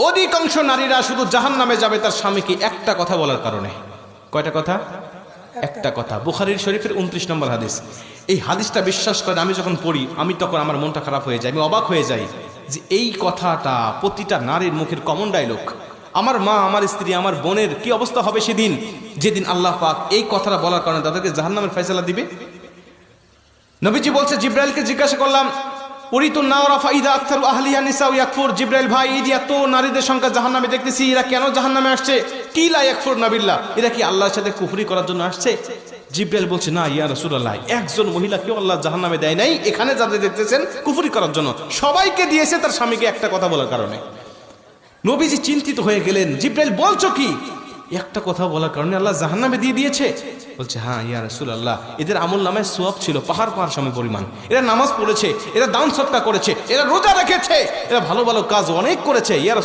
অধিকাংশ নারীরা শুধু জাহান্নামে যাবে তার স্বামীকে একটা কথা বলার কারণে। কয়টা কথা? একটা কথা। বুখারীর শরীফের 29 নম্বর হাদিস। এই হাদিসটা বিশ্বাস করেন আমি যখন পড়ি আমি তখন আমার মনটা খারাপ হয়ে যায়, আমি অবাক হয়ে যাই যে এই কথাটা প্রতিটা নারীর মুখের কমন ডায়লগ। আমার মা, আমার স্ত্রী, আমার বোনের কি অবস্থা হবে সেদিন, যেদিন আল্লাহ পাক এই কথাটা বলার কারণে তাদেরকে জাহান্নামের ফয়সালা দিবে। নবীজি বলছে, জিব্রাইলকে জিজ্ঞাসা করলাম, উরিতুন নারা ফাইদা আকতারু আহলিহা নিসা ইয়াকফুর। জিব্রাইল ভাই, এই যে এত নারীদের সংখ্যা জাহান্নামে দেখতেছি, এরা কেন জাহান্নামে আসছে? কি লা ইয়াকফুরনা বিল্লাহ, এরা কি আল্লাহর সাথে কুফরি করার জন্য আসছে? জিব্রাইল বলছে, না ইয়া রাসূলুল্লাহ, একজন মহিলাকেও আল্লাহ জাহান্নামে দেয় নাই, এখানে যাদের দেখতেছেন কুফরি করার জন্য, সবাইকে দিয়েছে তার স্বামীকে একটা কথা বলার কারণে। নবীজি চিন্তিত হয়ে গেলেন, জিব্রাইল বলছো কি? একটা কথা বলার কারণে আল্লাহ জাহান্নামে দিয়ে দিয়েছে? বলছে, হ্যাঁ ইয়া রাসূলুল্লাহ, এদের আমল নামায় সওয়াব ছিল পাহাড় পাহাড় সম পরিমাণ। এরা নামাজ পড়েছে, এরা দান সদকা করেছে, এরা রোজা রেখেছে, এরা ভালো ভালো কাজ অনেক করেছে। ইয়া